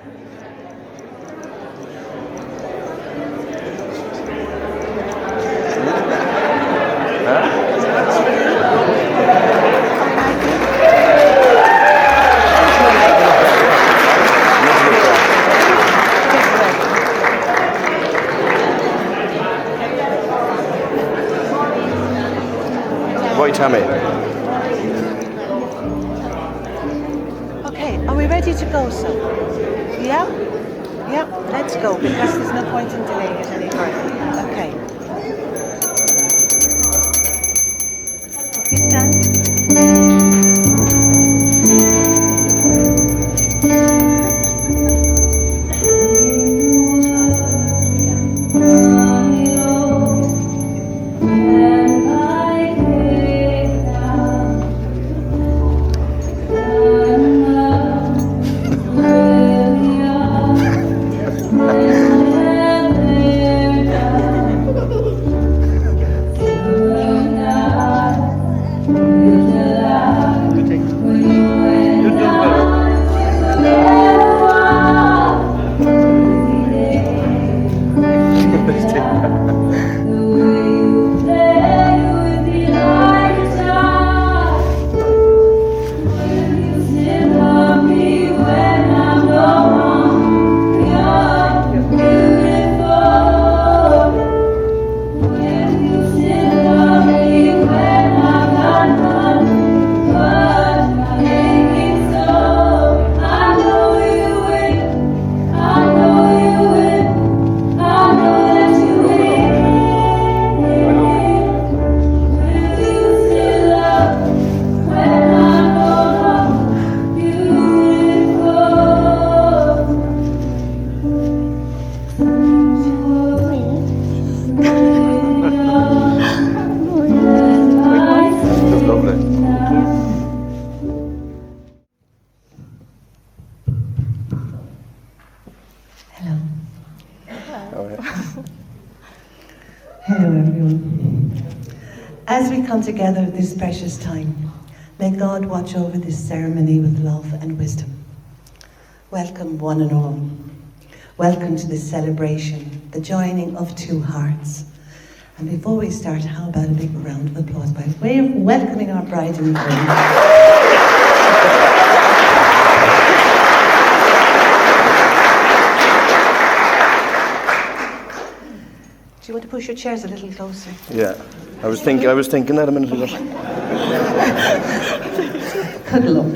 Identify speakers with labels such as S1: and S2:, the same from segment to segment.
S1: Right, Tammy.
S2: Okay, are we ready to go, so? Yeah? Yeah, let's go, because there's no point in delaying it any further. Okay. You stand. Hello everyone. As we come together at this precious time, may God watch over this ceremony with love and wisdom. Welcome one and all. Welcome to this celebration, the joining of two hearts. And before we start, how about a big round of applause by way of welcoming our bride and groom. Do you want to push your chairs a little closer?
S1: Yeah, I was thinking that a minute ago.
S2: Cuddle up.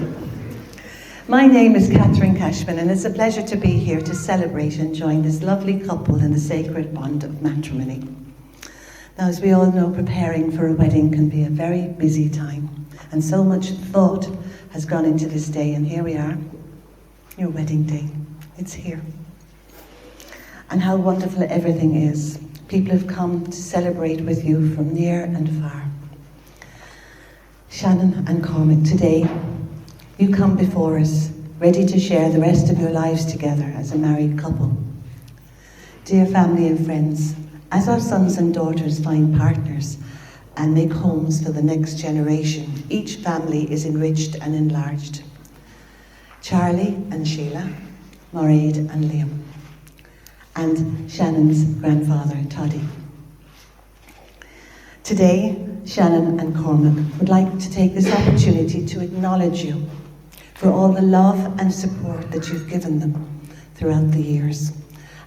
S2: My name is Catherine Cashman, and it's a pleasure to be here to celebrate and join this lovely couple in the sacred bond of matrimony. Now, as we all know, preparing for a wedding can be a very busy time, and so much thought has gone into this day, and here we are, your wedding day. It's here. And how wonderful everything is. People have come to celebrate with you from near and far. Shannon and Cormac, today you come before us, ready to share the rest of your lives together as a married couple. Dear family and friends, as our sons and daughters find partners and make homes for the next generation, each family is enriched and enlarged. Charlie and Sheila, Mairead and Liam, and Shannon's grandfather, Toddy. Today, Shannon and Cormac would like to take this opportunity to acknowledge you for all the love and support that you've given them throughout the years,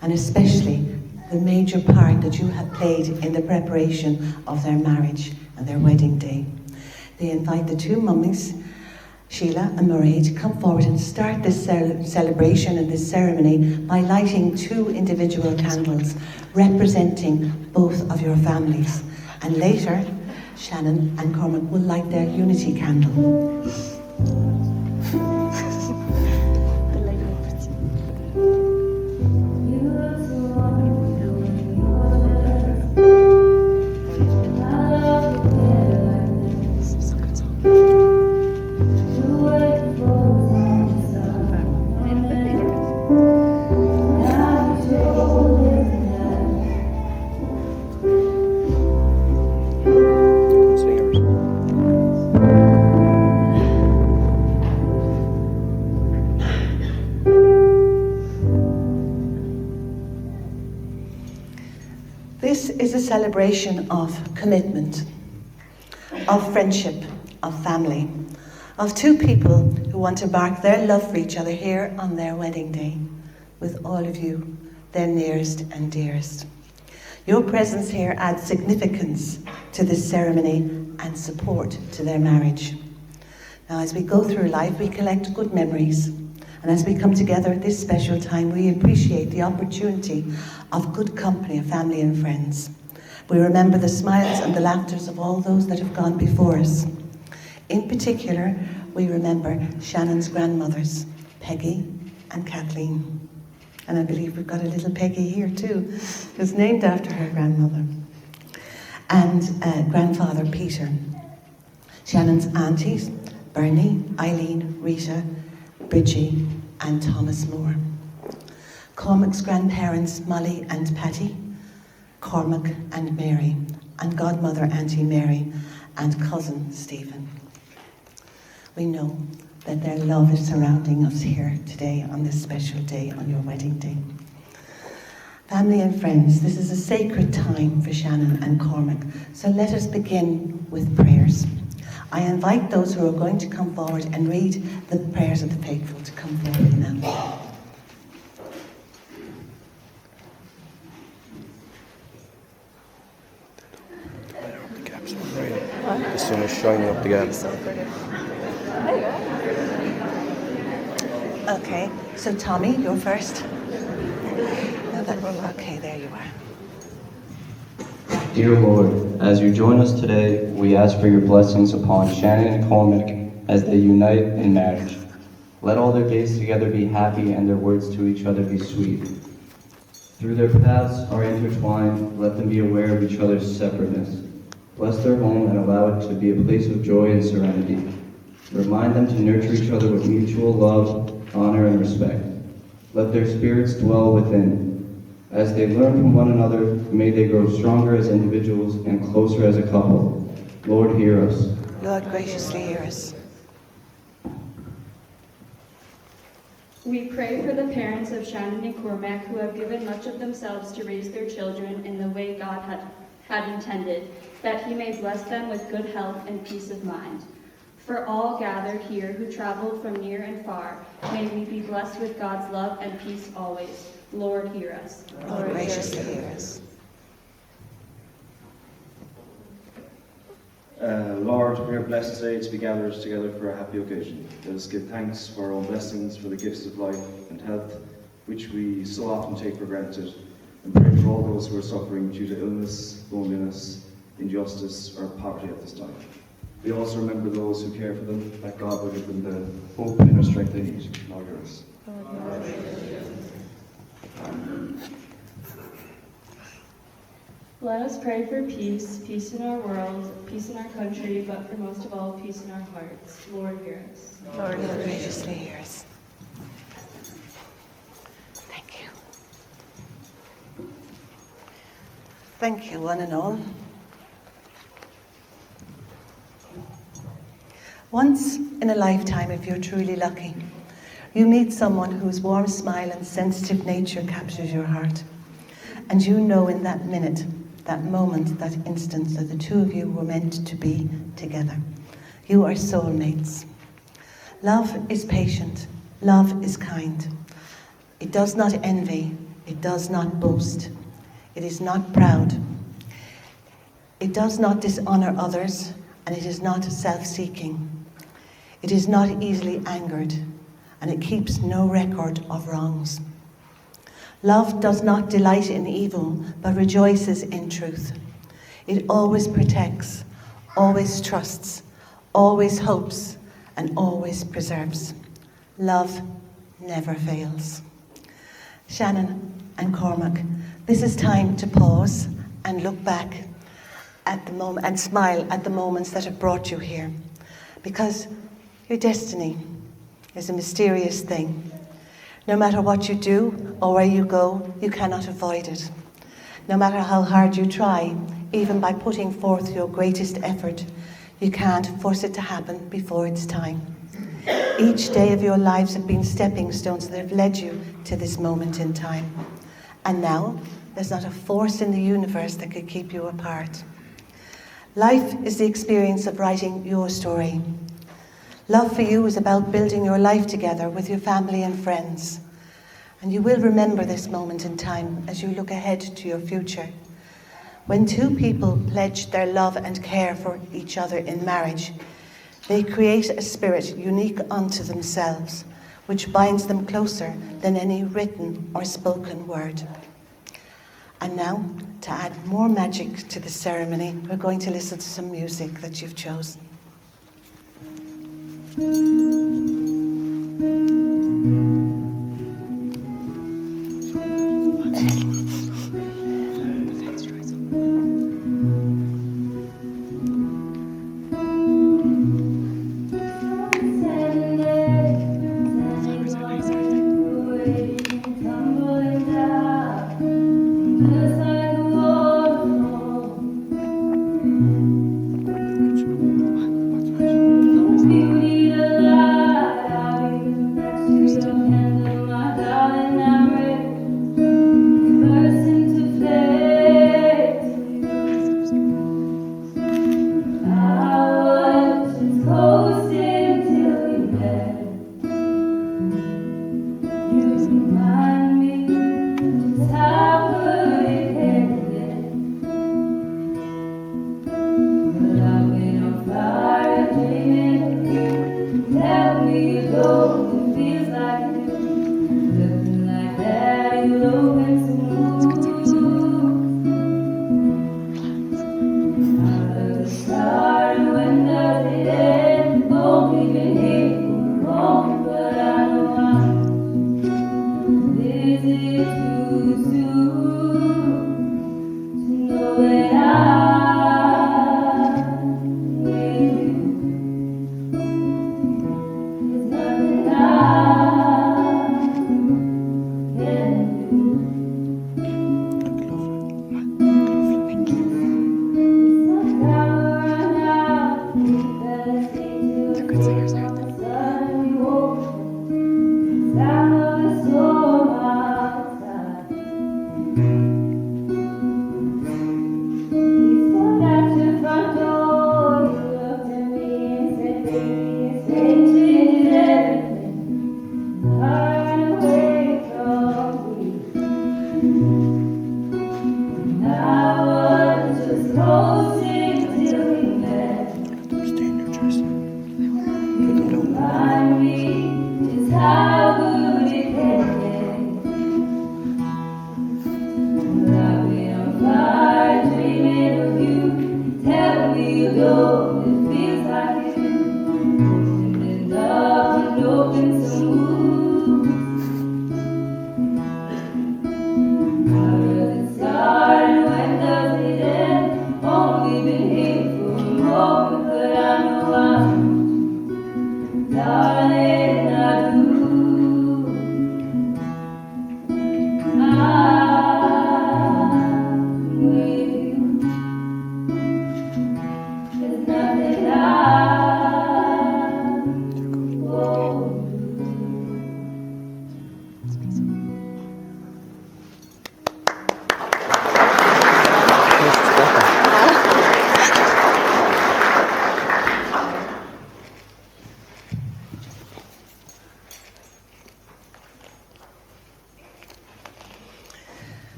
S2: and especially the major part that you have played in the preparation of their marriage and their wedding day. They invite the two mummies, Sheila and Mairead, to come forward and start this celebration and this ceremony by lighting two individual candles representing both of your families. And later, Shannon and Cormac will light their unity candle. This is a celebration of commitment, of friendship, of family, of two people who want to mark their love for each other here on their wedding day, with all of you, their nearest and dearest. Your presence here adds significance to this ceremony and support to their marriage. Now, as we go through life, we collect good memories. And as we come together at this special time, we appreciate the opportunity of good company of family and friends. We remember the smiles and the laughters of all those that have gone before us. In particular, we remember Shannon's grandmothers, Peggy and Kathleen. And I believe we've got a little Peggy here too, who's named after her grandmother. And grandfather Peter. Shannon's aunties, Bernie, Eileen, Rita, Bridgie and Thomas Moore. Cormac's grandparents, Molly and Patty, Cormac and Mary, and godmother Auntie Mary, and cousin Stephen. We know that their love is surrounding us here today on this special day, on your wedding day. Family and friends, this is a sacred time for Shannon and Cormac, so let us begin with prayers. I invite those who are going to come forward and read the prayers of the faithful to come forward now.
S1: The sun is shining up the gap.
S2: Okay, so Tommy, you're first. Okay, there you are.
S3: Dear Lord, as you join us today, we ask for your blessings upon Shannon and Cormac as they unite in marriage. Let all their days together be happy and their words to each other be sweet. Through their paths are intertwined, let them be aware of each other's separateness. Bless their home and allow it to be a place of joy and serenity. Remind them to nurture each other with mutual love, honor, and respect. Let their spirits dwell within. As they learn from one another, may they grow stronger as individuals and closer as a couple. Lord, hear us.
S2: Lord, graciously hear us.
S4: We pray for the parents of Shannon and Cormac who have given much of themselves to raise their children in the way God had intended, that he may bless them with good health and peace of mind. For all gathered here who traveled from near and far, may we be blessed with God's love and peace always. Lord, hear us.
S2: Lord, graciously hear us.
S5: Lord, we are blessed today to be gathered together for a happy occasion. Let us give thanks for our own blessings, for the gifts of life and health, which we so often take for granted, and pray for all those who are suffering due to illness, loneliness, injustice, or poverty at this time. We also remember those who care for them, that God will give them the hope and inner strength they need. Lord, hear us.
S4: Let us pray for peace, peace in our world, peace in our country, but for most of all, peace in our hearts. Lord, hear us.
S2: Lord, graciously hear us. Thank you. Thank you, one and all. Once in a lifetime, if you're truly lucky, you meet someone whose warm smile and sensitive nature captures your heart. And you know in that minute, that moment, that instant, that the two of you were meant to be together. You are soulmates. Love is patient. Love is kind. It does not envy. It does not boast. It is not proud. It does not dishonor others, and it is not self-seeking. It is not easily angered, and it keeps no record of wrongs. Love does not delight in evil, but rejoices in truth. It always protects, always trusts, always hopes, and always preserves. Love never fails. Shannon and Cormac, this is time to pause and look back at the moment and smile at the moments that have brought you here, because your destiny is a mysterious thing. No matter what you do or where you go, you cannot avoid it. No matter how hard you try, even by putting forth your greatest effort, you can't force it to happen before it's time. Each day of your lives have been stepping stones that have led you to this moment in time. And now, There's not a force in the universe that could keep you apart. Life is the experience of writing your story. Love for you is about building your life together with your family and friends. And you will remember this moment in time as you look ahead to your future. When two people pledge their love and care for each other in marriage, they create a spirit unique unto themselves, which binds them closer than any written or spoken word. And now, to add more magic to the ceremony, we're going to listen to some music that you've chosen.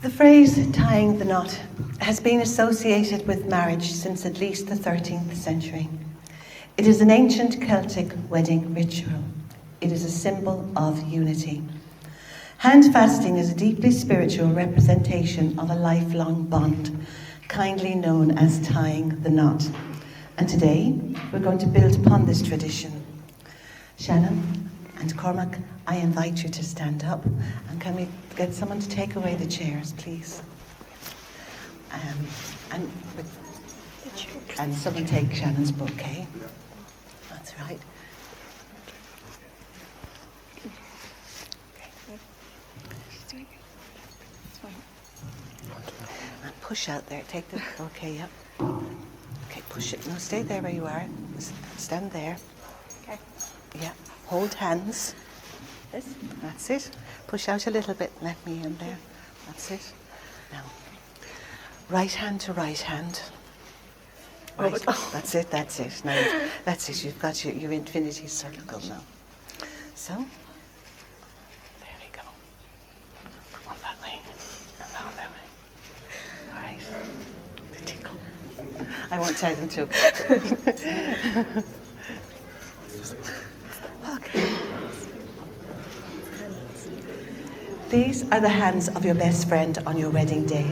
S2: The phrase tying the knot has been associated with marriage since at least the 13th century. It is an ancient Celtic wedding ritual. It is a symbol of unity. Hand fasting is a deeply spiritual representation of a lifelong bond, kindly known as tying the knot. And today, we're going to build upon this tradition. Shannon and Cormac, I invite you to stand up, and can we get someone to take away the chairs, please? And someone take Shannon's bouquet. That's right. And push out there. Take the bouquet up. Okay, push it. No, stay there where you are. Stand there. Okay. Yeah. Hold hands. This. That's it. Push out a little bit. Let me in there. That's it. Now, right hand to right hand. Right. That's it. Now, that's it. You've got your infinity circle now. So, there we go. One that way, and now that way. All right. The tickle. I won't tell them to. Okay. These are the hands of your best friend on your wedding day,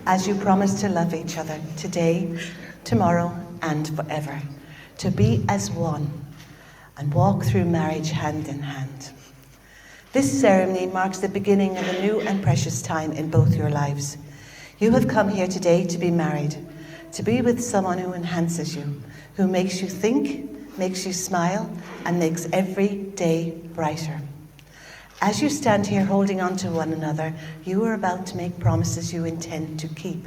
S2: as you promise to love each other today, tomorrow, and forever, to be as one and walk through marriage hand in hand. This ceremony marks the beginning of a new and precious time in both your lives. You have come here today to be married, to be with someone who enhances you, who makes you think, makes you smile, and makes every day brighter. As you stand here holding on to one another, you are about to make promises you intend to keep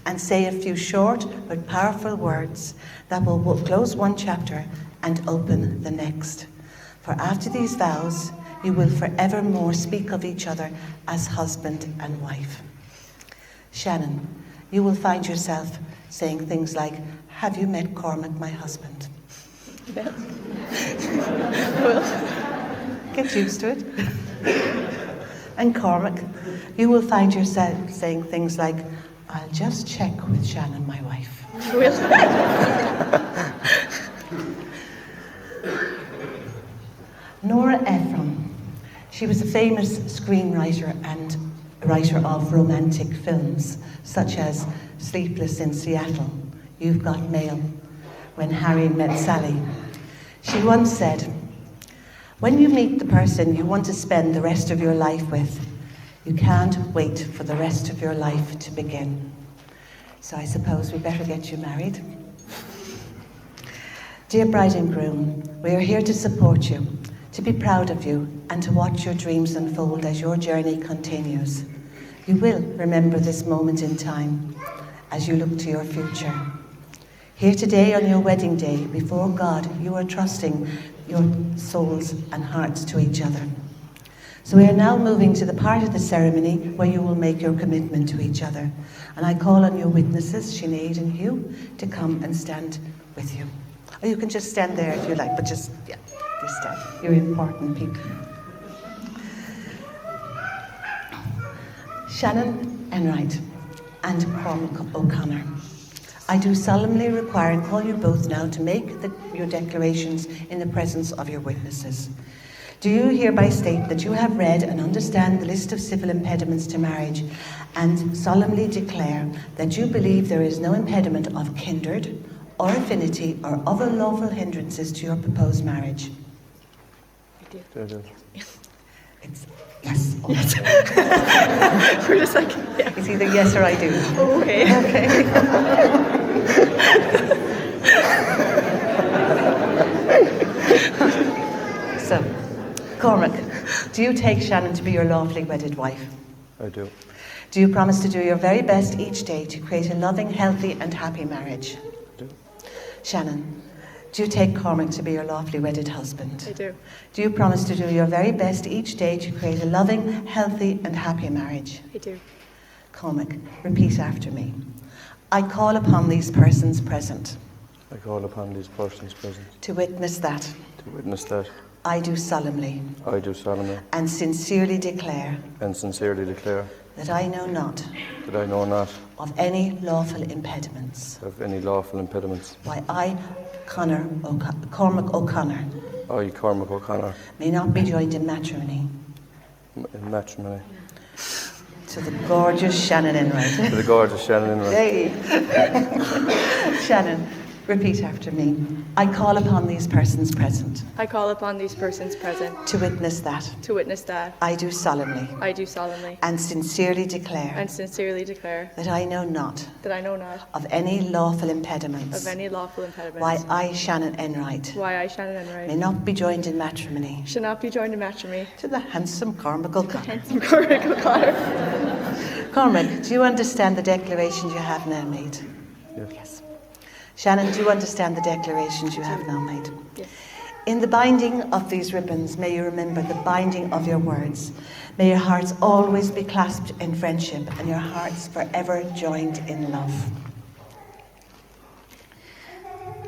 S2: and say a few short but powerful words that will close one chapter and open the next. For after these vows, you will forevermore speak of each other as husband and wife. Shannon, you will find yourself saying things like, "Have you met Cormac, my husband?"
S6: Yes.
S2: Get used to it. And Cormac, you will find yourself saying things like, "I'll just check with Shannon, my wife." Nora Ephron. She was a famous screenwriter and writer of romantic films, such as Sleepless in Seattle, You've Got Mail, When Harry Met Sally. She once said, "When you meet the person you want to spend the rest of your life with, you can't wait for the rest of your life to begin." So I suppose we better get you married. Dear bride and groom, we are here to support you, to be proud of you, and to watch your dreams unfold as your journey continues. You will remember this moment in time as you look to your future. Here today on your wedding day, before God, you are trusting your souls and hearts to each other. So we are now moving to the part of the ceremony where you will make your commitment to each other. And I call on your witnesses, Sinead and Hugh, to come and stand with you. Or you can just stand there if you like, but just stand. You're important people. Shannon Enright and Cormac O'Connor, I do solemnly require and call you both now to make your declarations in the presence of your witnesses. Do you hereby state that you have read and understand the list of civil impediments to marriage and solemnly declare that you believe there is no impediment of kindred or affinity or other lawful hindrances to your proposed marriage?
S1: I do.
S2: It's yes. Or
S6: For a second. Yeah.
S2: It's either yes or I do.
S6: Okay.
S2: So, Cormac, do you take Shannon to be your lawfully wedded wife?
S1: I do.
S2: Do you promise to do your very best each day to create a loving, healthy and happy marriage?
S1: I do.
S2: Shannon, do you take Cormac to be your lawfully wedded husband?
S6: I do.
S2: Do you promise to do your very best each day to create a loving, healthy and happy marriage?
S6: I do.
S2: Cormac, repeat after me. I call upon these persons present
S1: I call upon these persons present
S2: to witness that
S1: to witness that
S2: I do solemnly
S1: I do solemnly
S2: and sincerely declare
S1: and sincerely declare
S2: that I know not
S1: that I know not
S2: of any lawful impediments
S1: of any lawful impediments.
S2: why I, Cormac O'Connor,
S1: I, Cormac O'Connor,
S2: may not be joined in matrimony
S1: in matrimony
S2: to the gorgeous Shannon Enright.
S1: to the gorgeous Shannon Enright.
S2: Hey. Shannon, repeat after me. I call upon these persons present
S6: I call upon these persons present
S2: to witness that
S6: to witness that
S2: I do solemnly
S6: I do solemnly
S2: and sincerely declare
S6: and sincerely declare
S2: that I know not
S6: that I know not
S2: of any lawful impediments
S6: of any lawful impediments
S2: why I, Shannon Enright,
S6: why I, Shannon
S2: may
S6: Enright,
S2: not be joined in matrimony
S6: should not be joined in matrimony
S2: to the handsome Cormac O'Connor.
S6: to Cormac O'Connor.
S2: Cormac, do you understand the declarations you have now made?
S1: Yes.
S2: Yes. Shannon, do you understand the declarations you have now made?
S6: Yes.
S2: In the binding of these ribbons, may you remember the binding of your words. May your hearts always be clasped in friendship and your hearts forever joined in love.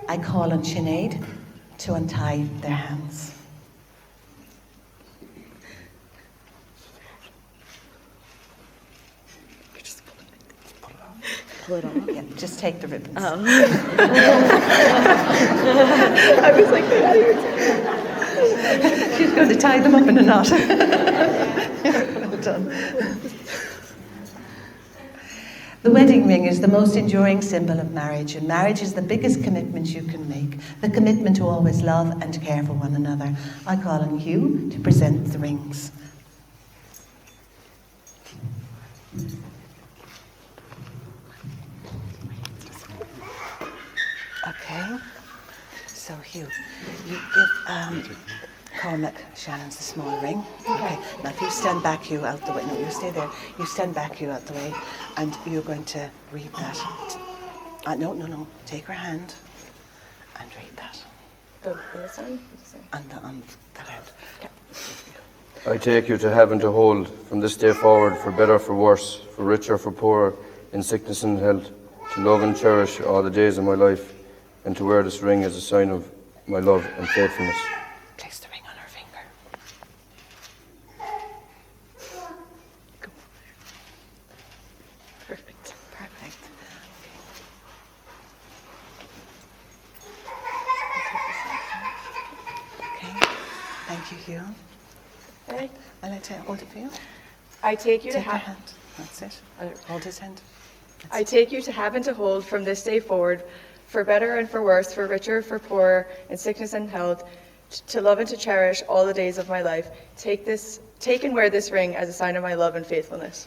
S2: I call on Sinead to untie their hands.
S6: Pull it off.
S2: Yeah, just take the ribbons.
S6: I was like, get out of here.
S2: She's going to tie them up in a knot. Well done. The wedding ring is the most enduring symbol of marriage, and marriage is the biggest commitment you can make, the commitment to always love and care for one another. I call on you to present the rings. Okay, so Hugh, you give Cormac Shannon's the small ring. Okay, now if you stand back, Hugh, out the way. No, you stay there. You stand back, Hugh, out the way, and you're going to read that. No. Take her hand and read that.
S6: This one?
S2: On that end. Okay.
S1: I take you to heaven to hold from this day forward, for better, for worse, for richer, for poorer, in sickness and health, to love and cherish all the days of my life, and to wear this ring as a sign of my love and faithfulness.
S2: Place the ring on her finger.
S6: Perfect.
S2: Perfect. Okay. Thank you, Hugh.
S6: Okay.
S2: And I hold it for you.
S6: I take you to
S2: Take her
S6: have.
S2: hand. That's it. Hold his hand.
S6: I take you to have and to hold from this day forward, for better and for worse, for richer, for poorer, in sickness and health, to love and to cherish all the days of my life. Take and wear this ring as a sign of my love and faithfulness.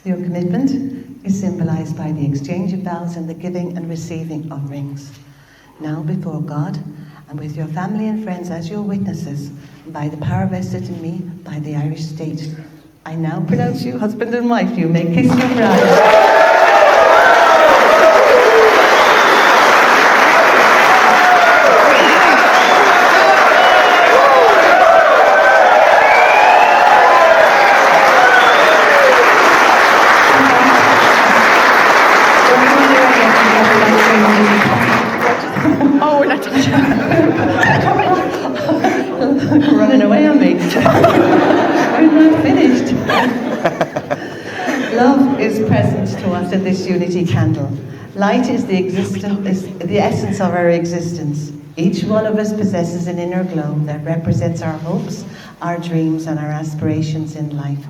S2: Your commitment is symbolized by the exchange of vows and the giving and receiving of rings. Now before God and with your family and friends as your witnesses, and by the power vested in me by the Irish state, I now pronounce you husband and wife. You may kiss your bride.
S6: Oh, we're not touching.
S2: Running away on me. I'm not finished. Love is present to us in this unity candle. Light is the essence of our existence. Each one of us possesses an inner glow that represents our hopes, our dreams, and our aspirations in life.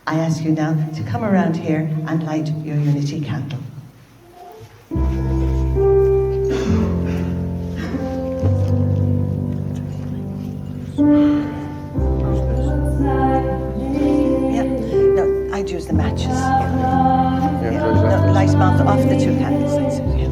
S2: I ask you now to come around here and light your unity candle. I'd use the matches. No, light them off the two candles. That's it, yeah.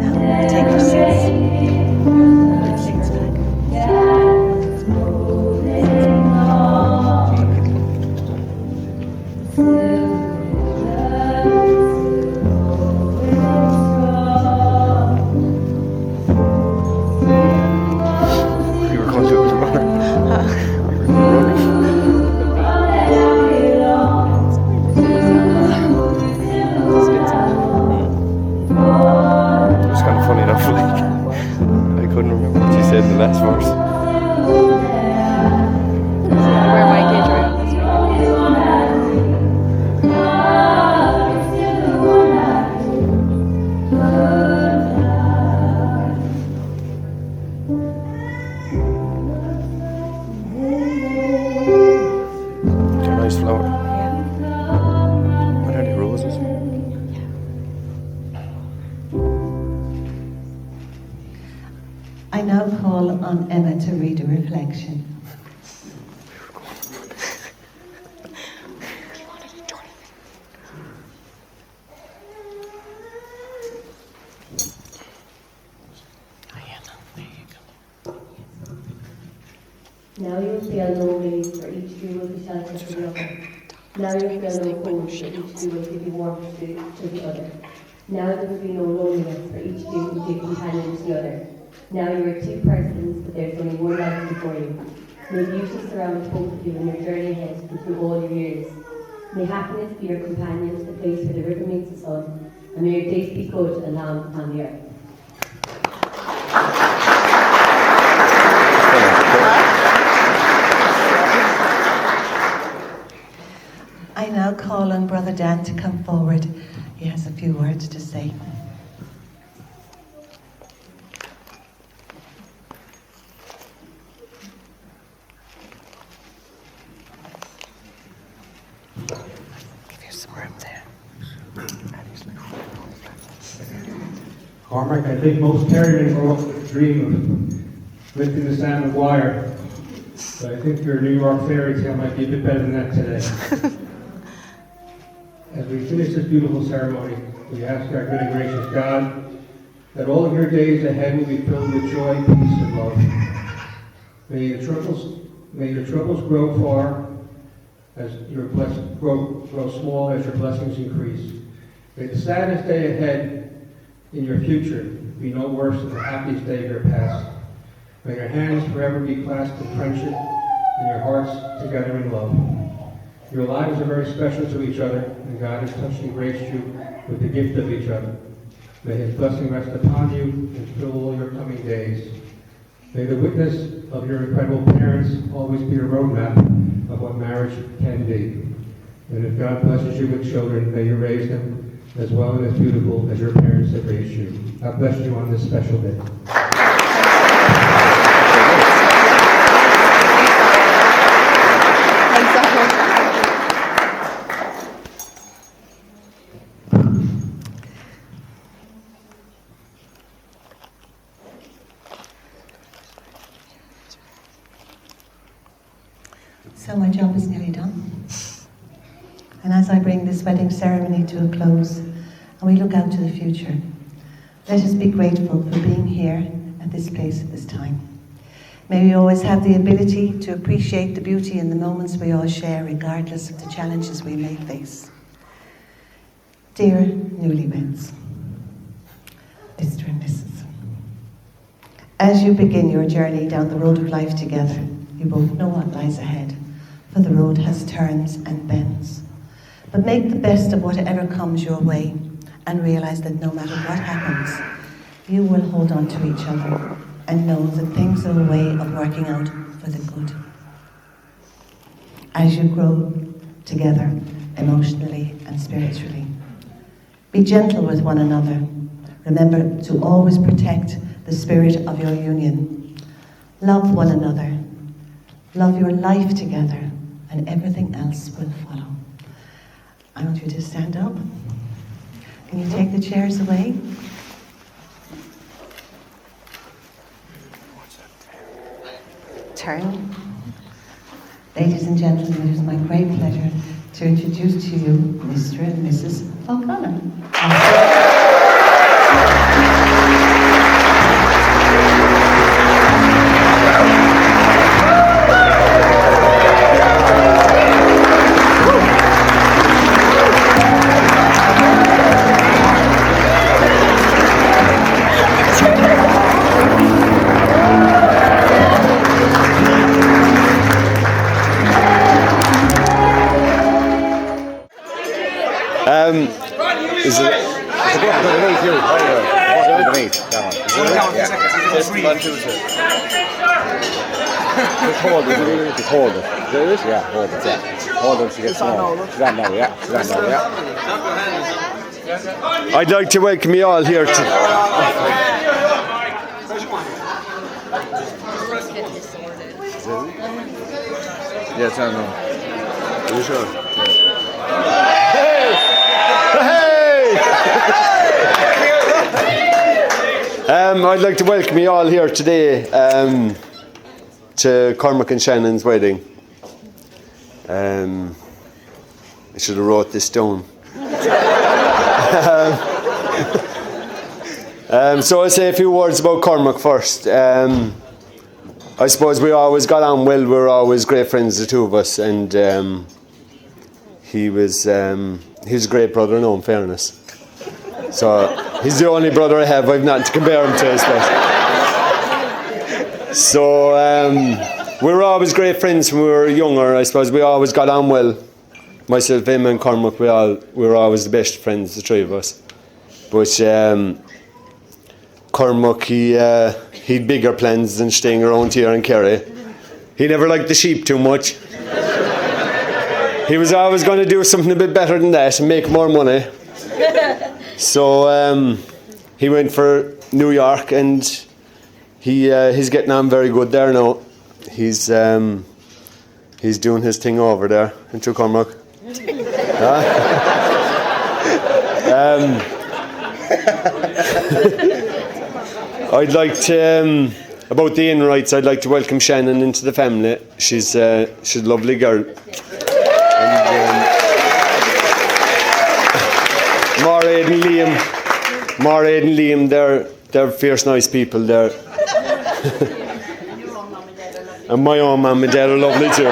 S2: Now, take your seats. Seats back.
S1: You were going to run. It was kind of funny enough, like, I couldn't remember what she said in the last verse.
S6: Wear my engagement ring this week.
S1: It's a nice flower. What are they, roses?
S2: I now call on Emma to read a reflection.
S7: Now you will feel no release, for each of you will be shelter to the other. Now you will feel no cold, for each of you will give you warmth to the other. Now there will be no loneliness, for each of you will give companion to the other. Now you are two persons, but there is only one life before you. May beauty surround both of you in your journey ahead and through all your years. May happiness be your companion to the place where the river meets the sun, and may your days be good and long upon the earth.
S2: I now call on Brother Dan to come forward. He has a few words to say. Give you some room there.
S8: Cormac, I think most Terriers grow up with the dream of lifting the salmon wire, but I think your New York fairy tale might be a bit better than that today. As we finish this beautiful ceremony, we ask our good and gracious God that all of your days ahead will be filled with joy, peace, and love. May your troubles grow far as your blessings grow small as your blessings increase. May the saddest day ahead in your future be no worse than the happiest day of your past. May your hands forever be clasped in friendship and your hearts together in love. Your lives are very special to each other, and God has touched and graced you with the gift of each other. May His blessing rest upon you and fill all your coming days. May the witness of your incredible parents always be a roadmap of what marriage can be. And if God blesses you with children, may you raise them as well and as beautiful as your parents have raised you. God bless you on this special day.
S2: So my job is nearly done. And as I bring this wedding ceremony to a close, and we look out to the future, let us be grateful for being here at this place at this time. May we always have the ability to appreciate the beauty in the moments we all share, regardless of the challenges we may face. Dear newlyweds, Mr. and Mrs., as you begin your journey down the road of life together, you both know what lies ahead, for the road has turns and bends. But make the best of whatever comes your way, and realize that no matter what happens, you will hold on to each other and know that things are a way of working out for the good. As you grow together emotionally and spiritually, be gentle with one another. Remember to always protect the spirit of your union. Love one another. Love your life together, and everything else will follow. I want you to stand up. Can you take the chairs away? Turn. Ladies and gentlemen, it is my great pleasure to introduce to you Mr. and Mrs. O'Connor.
S9: Is it? Underneath you. Underneath. That one. Just hold it. Just hold it. Do this? Yeah, hold it. Yeah. Hold it. She gets small. She's on now, yeah. She's on now, yeah. I'd like to welcome you all here to... Yeah, it's on now. Are you sure? I'd like to welcome you all here today to Cormac and Shannon's wedding. I should have wrote this down. So I'll say a few words about Cormac first.
S10: I suppose we always got on well. We were always great friends, the two of us, and he was a great brother, no, in fairness. So he's the only brother I have. I've nothing to compare him to, I suppose. So we were always great friends when we were younger. I suppose we always got on well. Myself, him, and Cormac, we were always the best friends, the three of us. But Cormac, he'd bigger plans than staying around here in Kerry. He never liked the sheep too much. He was always going to do something a bit better than that and make more money. So he went for New York, and he's getting on very good there now. He's doing his thing over there, isn't you, Cormac? I'd like to, about the Enrights, I'd like to welcome Shannon into the family. She's a lovely girl. And Mairead and Liam, they're fierce nice people. They're and my own mum and dad are lovely too.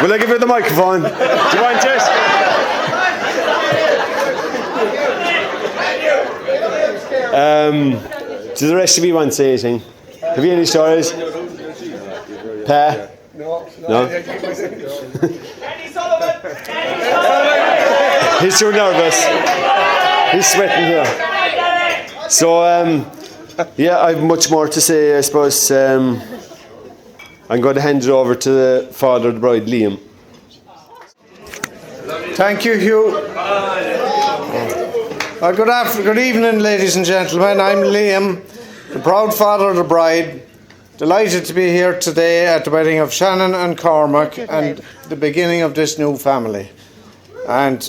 S10: Will I give you the microphone? Do you want it? Do the rest of you want to say anything? Have you any stories? Pa? No? He's too nervous. He's sweating here. So, yeah, I have much more to say, I suppose. I'm going to hand it over to the father of the bride, Liam.
S11: Thank you, Hugh. Good evening, ladies and gentlemen. I'm Liam, the proud father of the bride. Delighted to be here today at the wedding of Shannon and Cormac and the beginning of this new family. And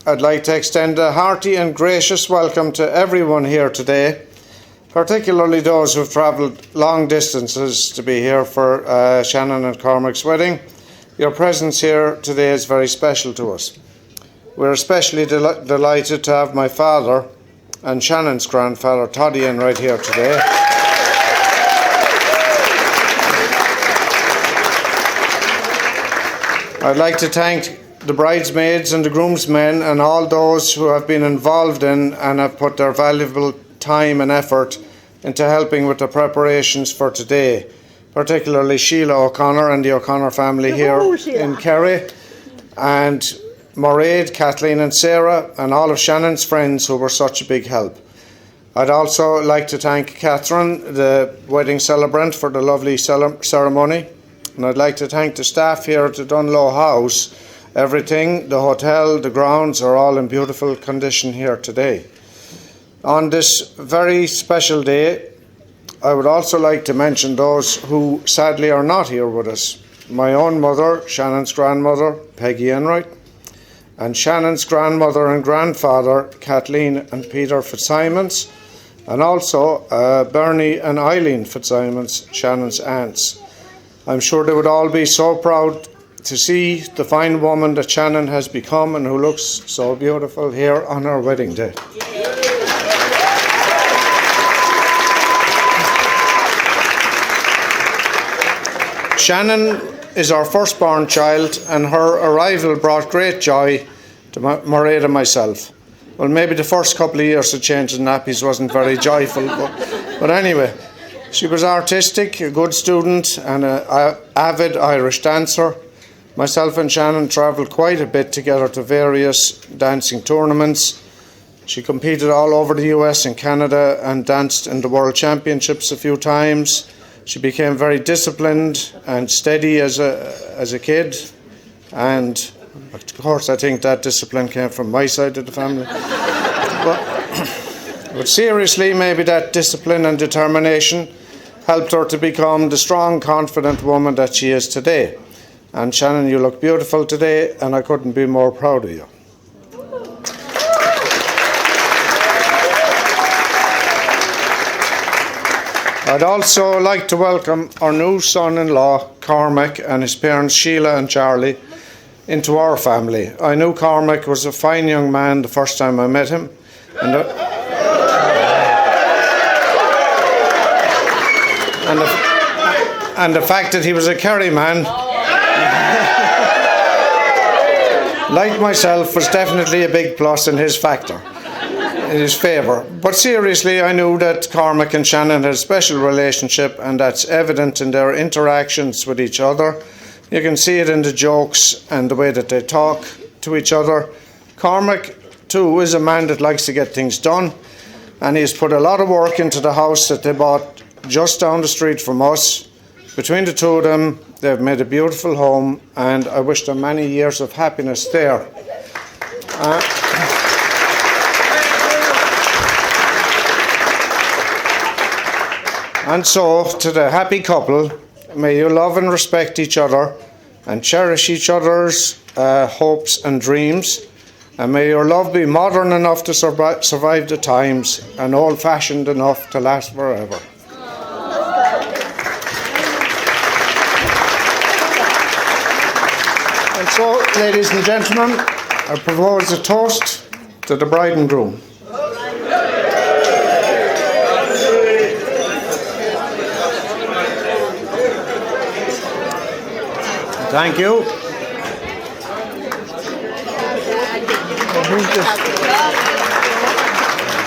S11: I'd like to extend a hearty and gracious welcome to everyone here today, particularly those who've travelled long distances to be here for Shannon and Cormac's wedding. Your presence here today is very special to us. We're especially delighted to have my father and Shannon's grandfather, Toddy, in right here today. I'd like to thank the bridesmaids and the groomsmen and all those who have been involved in and have put their valuable time and effort into helping with the preparations for today, particularly Sheila O'Connor and the O'Connor family here in Kerry, and Mairead, Kathleen and Sarah, and all of Shannon's friends who were such a big help. I'd also like to thank Catherine, the wedding celebrant, for the lovely ceremony, and I'd like to thank the staff here at the Dunlow House. Everything, the hotel, the grounds are all in beautiful condition here today. On this very special day, I would also like to mention those who sadly are not here with us. My own mother, Shannon's grandmother, Peggy Enright, and Shannon's grandmother and grandfather, Kathleen and Peter Fitzsimons, and also Bernie and Eileen Fitzsimons, Shannon's aunts. I'm sure they would all be so proud to see the fine woman that Shannon has become and who looks so beautiful here on her wedding day. Shannon is our firstborn child, and her arrival brought great joy to Mairead and myself. Well, maybe the first couple of years of changing nappies wasn't very joyful, but anyway, she was artistic, a good student, and an avid Irish dancer. Myself and Shannon travelled quite a bit together to various dancing tournaments. She competed all over the US and Canada and danced in the World Championships a few times. She became very disciplined and steady as a kid, and of course I think that discipline came from my side of the family. But seriously, maybe that discipline and determination helped her to become the strong, confident woman that she is today. And Shannon, you look beautiful today, and I couldn't be more proud of you. I'd also like to welcome our new son-in-law, Cormac, and his parents, Sheila and Charlie, into our family. I knew Cormac was a fine young man the first time I met him, and and the fact that he was a Kerry man, like myself, was definitely a big plus in his factor, in his favour. But seriously, I knew that Cormac and Shannon had a special relationship, and that's evident in their interactions with each other. You can see it in the jokes and the way that they talk to each other. Cormac, too, is a man that likes to get things done, and he's put a lot of work into the house that they bought just down the street from us. Between the two of them, they've made a beautiful home, and I wish them many years of happiness there. And so, to the happy couple, may you love and respect each other and cherish each other's hopes and dreams. And may your love be modern enough to survive the times and old-fashioned enough to last forever. And so, ladies and gentlemen, I propose a toast to the bride and groom. Thank you. Who's this?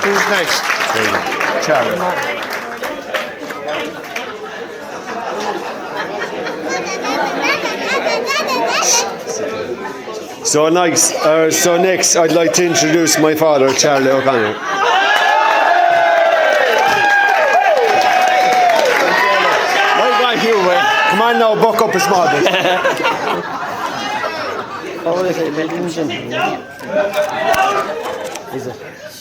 S11: Who's next? Charlie.
S10: So next, I'd like to introduce my father, Charlie O'Connor. Come on now, buck up a small bit.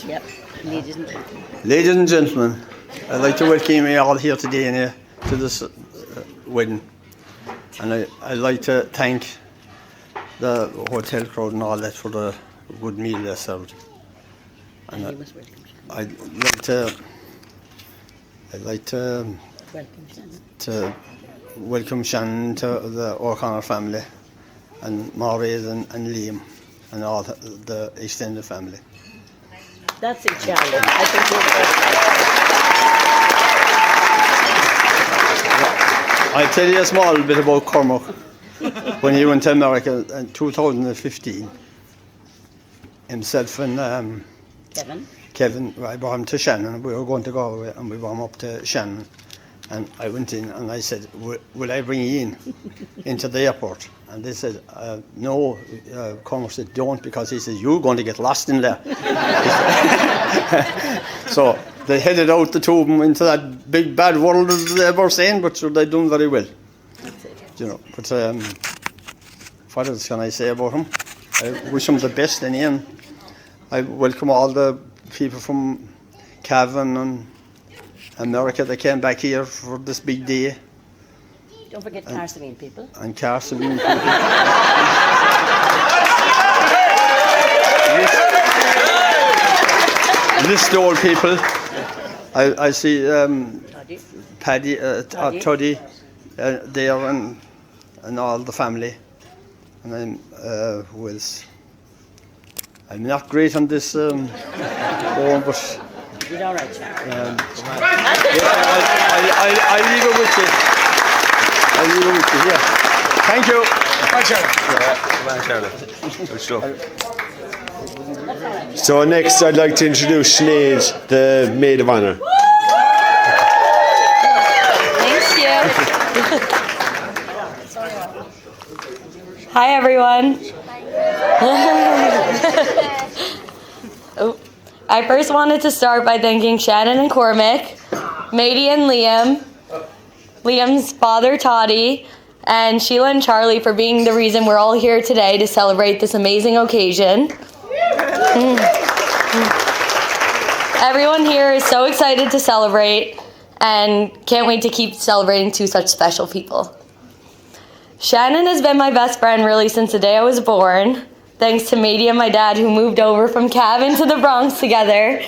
S12: Yep, ladies and gentlemen.
S13: Ladies and gentlemen, I'd like to welcome you all here today to this wedding. And I'd like to thank the hotel crowd and all that for the good meal they served. And I'd like to welcome Shannon to the O'Connor family, and Maurice and Liam, and all the extended family.
S12: That's it, Charlie. I think
S13: I'll tell you a small bit about Cormac. When he went to America in 2015, himself and Kevin, I brought him to Shannon. We were going to Galway, and we brought him up to Shannon. And I went in and I said, will I bring you in into the airport? And they said, no. Cormac said, don't, because he says, you're going to get lost in there. So they headed out, the two of them, into that big bad world, as they were saying, but sure, they've done very well. You know, but what else can I say about him? I wish him the best in the end. I welcome all the people from Cavan and America that came back here for this big day.
S12: don't forget Carsavine people.
S13: And Carsavine people. List old people. I see Paddy, Toddy there, and all the family. And I'm who else? I'm not great on this phone, but
S12: You did all right, Charlie.
S13: I'll leave it with you. I'll leave it with you. Yeah. Thank you.
S10: Bye, Charlie. Good stuff. So next, I'd like to introduce Sinead, the maid of honour.
S14: Thank you. Hi, everyone. I first wanted to start by thanking Shannon and Cormac, Mady and Liam, Liam's father Toddy, and Sheila and Charlie for being the reason we're all here today to celebrate this amazing occasion. Everyone here is so excited to celebrate and can't wait to keep celebrating two such special people. Shannon has been my best friend really since the day I was born. Thanks to Mady and my dad, who moved over from Cavan to the Bronx together.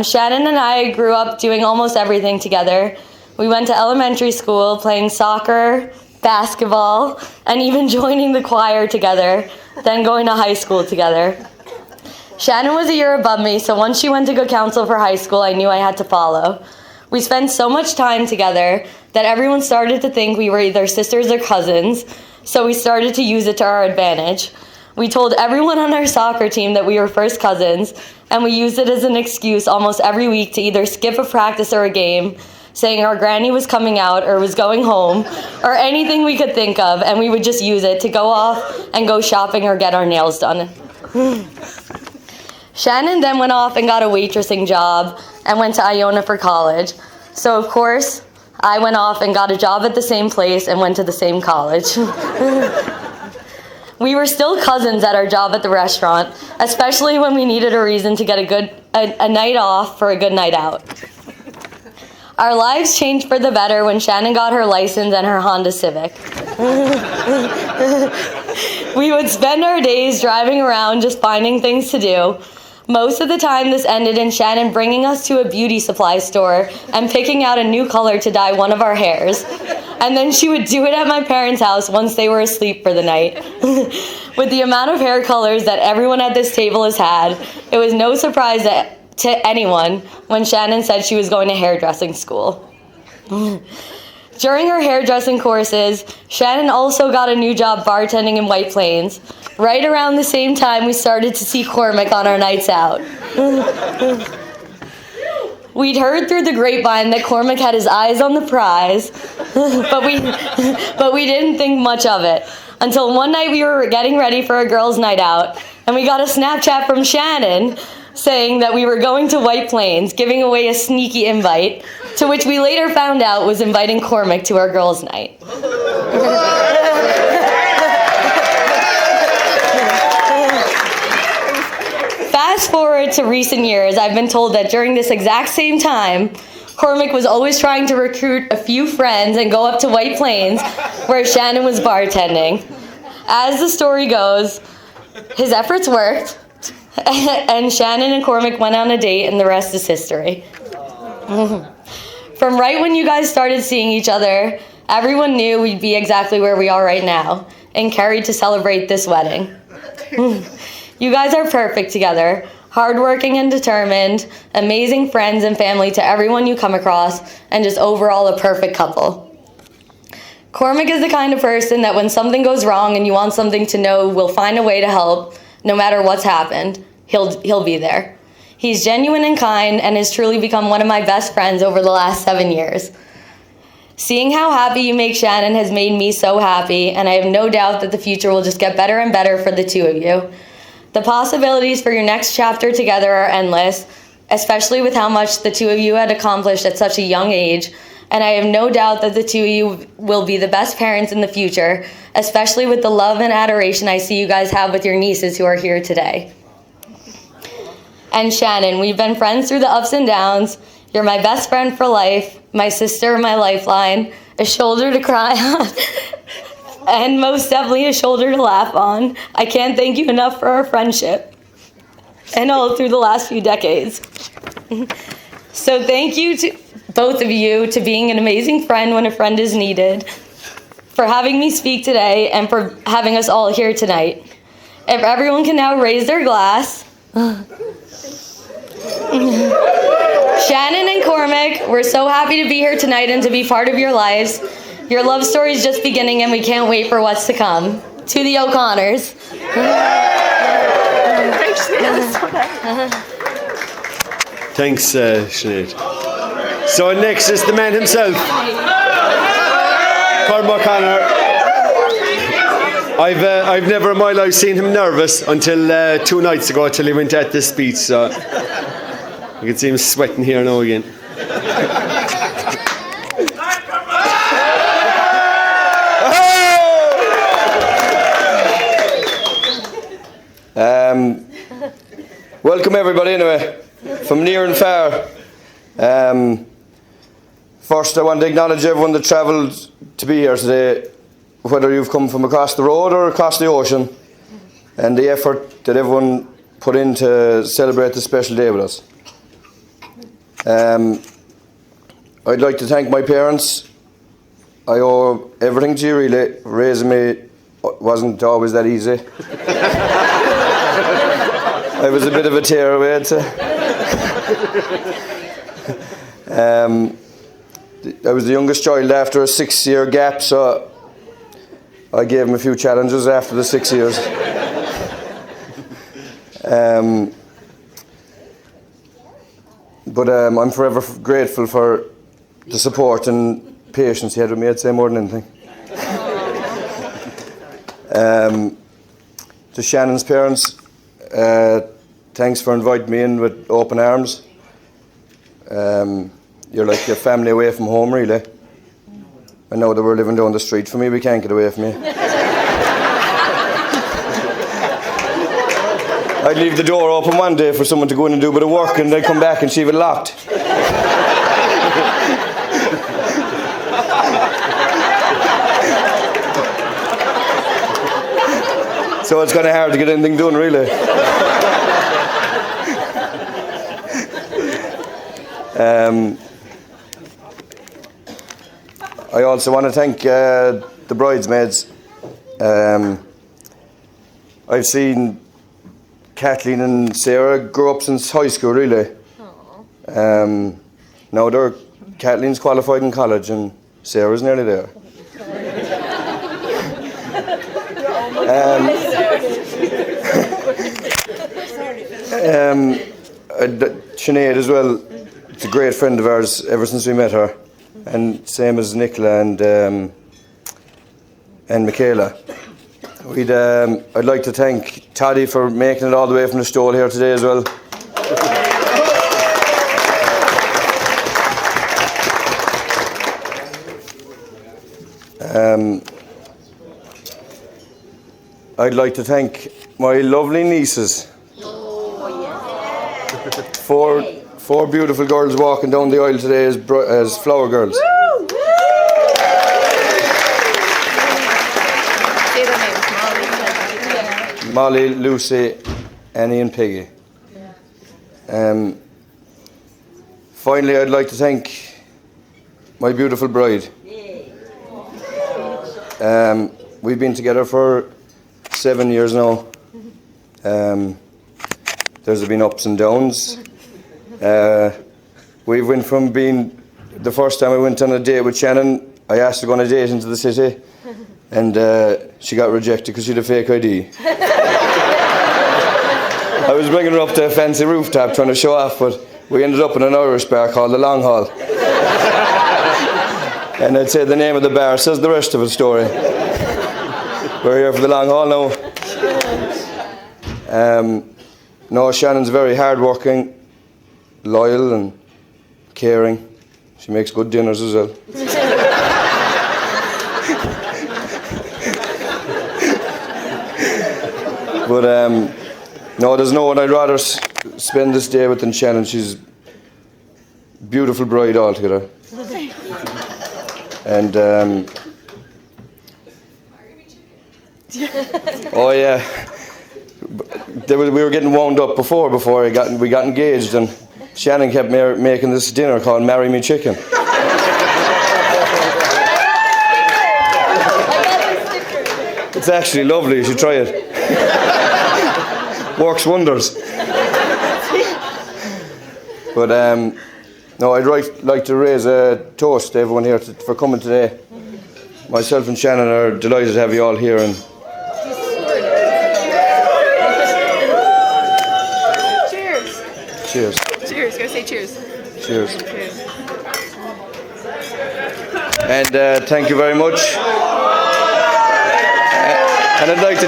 S14: Shannon and I grew up doing almost everything together. We went to elementary school playing soccer, basketball, and even joining the choir together, then going to high school together. Shannon was a year above me, so once she went to go counsel for high school, I knew I had to follow. We spent so much time together that everyone started to think we were either sisters or cousins, so we started to use it to our advantage. We told everyone on our soccer team that we were first cousins, and we used it as an excuse almost every week to either skip a practice or a game, saying our granny was coming out or was going home, or anything we could think of, and we would just use it to go off and go shopping or get our nails done. Shannon then went off and got a waitressing job and went to Iona for college. So of course, I went off and got a job at the same place and went to the same college. We were still cousins at our job at the restaurant, especially when we needed a reason to get a night off for a good night out. Our lives changed for the better when Shannon got her license and her Honda Civic. We would spend our days driving around just finding things to do. Most of the time this ended in Shannon bringing us to a beauty supply store and picking out a new color to dye one of our hairs. And then she would do it at my parents' house once they were asleep for the night. With the amount of hair colors that everyone at this table has had, it was no surprise to anyone when Shannon said she was going to hairdressing school. During her hairdressing courses, Shannon also got a new job bartending in White Plains. Right around the same time, we started to see Cormac on our nights out. We'd heard through the grapevine that Cormac had his eyes on the prize, but we didn't think much of it. Until one night we were getting ready for a girls' night out, and we got a Snapchat from Shannon saying that we were going to White Plains, giving away a sneaky invite, to which we later found out was inviting Cormac to our girls' night. Fast forward to recent years, I've been told that during this exact same time, Cormac was always trying to recruit a few friends and go up to White Plains, where Shannon was bartending. As the story goes, his efforts worked, and Shannon and Cormac went on a date, and the rest is history. From right when you guys started seeing each other, everyone knew we'd be exactly where we are right now, in Kerry to celebrate this wedding. You guys are perfect together, hardworking and determined, amazing friends and family to everyone you come across, and just overall a perfect couple. Cormac is the kind of person that when something goes wrong and you want something to know will find a way to help, no matter what's happened, he'll be there. He's genuine and kind and has truly become one of my best friends over the last 7 years. Seeing how happy you make Shannon has made me so happy, and I have no doubt that the future will just get better and better for the two of you. The possibilities for your next chapter together are endless, especially with how much the two of you had accomplished at such a young age, and I have no doubt that the two of you will be the best parents in the future, especially with the love and adoration I see you guys have with your nieces who are here today. And Shannon, we've been friends through the ups and downs. You're my best friend for life, my sister, my lifeline, a shoulder to cry on, and most definitely a shoulder to laugh on. I can't thank you enough for our friendship and all through the last few decades. So thank you to both of you to being an amazing friend when a friend is needed, for having me speak today, and for having us all here tonight. If everyone can now raise their glass. Shannon and Cormac, we're so happy to be here tonight and to be part of your lives. Your love story is just beginning, and we can't wait for what's to come. To the O'Connors.
S10: Thanks, Sinead. So next is the man himself, Cormac O'Connor. I've never in my life seen him nervous until 2 nights ago, till he went at this speech. So you can see him sweating here now again.
S1: Welcome everybody anyway, from near and far. First I want to acknowledge everyone that travelled to be here today, whether you've come from across the road or across the ocean, and the effort that everyone put in to celebrate this special day with us. I'd like to thank my parents. I owe everything to you really. Raising me wasn't always that easy. I was a bit of a tearaway, I'd say. I was the youngest child after a 6-year gap, so I gave him a few challenges after the 6 years. But I'm forever grateful for the support and patience he had with me, I'd say, more than anything. To Shannon's parents, thanks for inviting me in with open arms. You're like your family away from home, really. I know that we're living down the street from me, we can't get away from you. I'd leave the door open one day for someone to go in and do a bit of work, and they'd come back and she'd have it locked. So it's kind of hard to get anything done, really. I also want to thank the bridesmaids. I've seen Kathleen and Sarah grow up since high school, really. Now Kathleen's qualified in college and Sarah's nearly there. Sinead as well, it's a great friend of ours ever since we met her, and same as Nicola and Michaela. I'd like to thank Toddy for making it all the way from the stall here today as well. I'd like to thank my lovely nieces. Four beautiful girls walking down the aisle today as flower girls.
S6: Say their names.
S1: Molly, Lucy, Annie and Peggy. Finally, I'd like to thank my beautiful bride. We've been together for 7 years now. There's been ups and downs. We went from being, the first time I went on a date with Shannon, I asked her to go on a date into the city, and she got rejected because she had a fake ID. I was bringing her up to a fancy rooftop trying to show off, but we ended up in an Irish bar called the Long Hall. And I'd say the name of the bar says the rest of the story. We're here for the Long Hall now. No, Shannon's very hard-working, loyal and caring. She makes good dinners as well. But no, there's no one I'd rather spend this day with than Shannon. She's a beautiful bride altogether. And oh yeah, we were getting wound up before we got engaged, and Shannon kept making this dinner called Marry Me Chicken. It's actually lovely, you should try it. Works wonders. But no, I'd like to raise a toast to everyone here for coming today. Myself and Shannon are delighted to have you all here. And
S6: Cheers.
S1: cheers.
S6: Cheers. Go say cheers.
S1: Cheers. And thank you very much. And I'd like to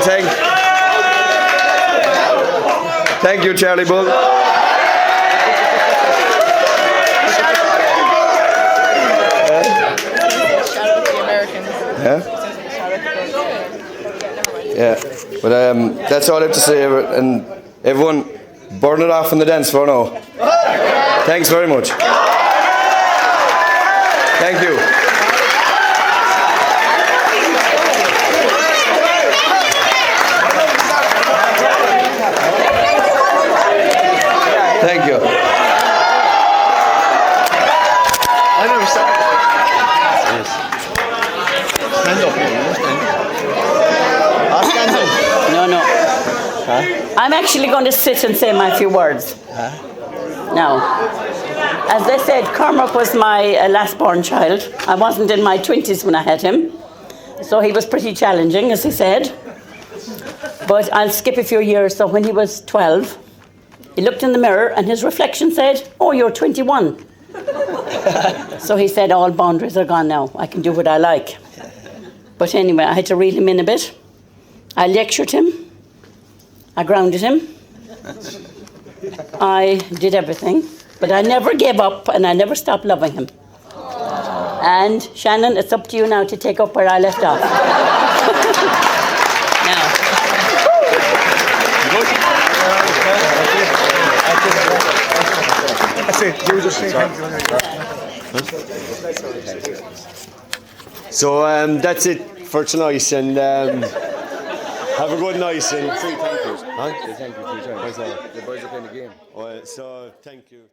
S1: thank you, Charlie Bull. Yeah, but that's all I have to say, and everyone burn it off on the dance floor now. Thanks very much. Thank you. Thank you.
S13: I never said yes. Stand up. Stand up.
S12: No. Huh? I'm actually going to sit and say my few words. Now. As they said, Cormac was my last born child. I wasn't in my 20s when I had him, so he was pretty challenging, as he said. But I'll skip a few years. So when he was 12, he looked in the mirror and his reflection said, "Oh, you're 21." So he said, "All boundaries are gone now. I can do what I like." But anyway, I had to reel him in a bit. I lectured him. I grounded him. I did everything. But I never gave up and I never stopped loving him. And Shannon, it's up to you now to take up where I left off.
S8: That's it. You were just saying thank you.
S10: So that's it for tonight, and have a good night. And
S1: Three thank yous.
S10: Huh?
S1: Thank you 3 times.
S10: What's that?
S1: The boys are playing the game.
S10: Well, so thank you.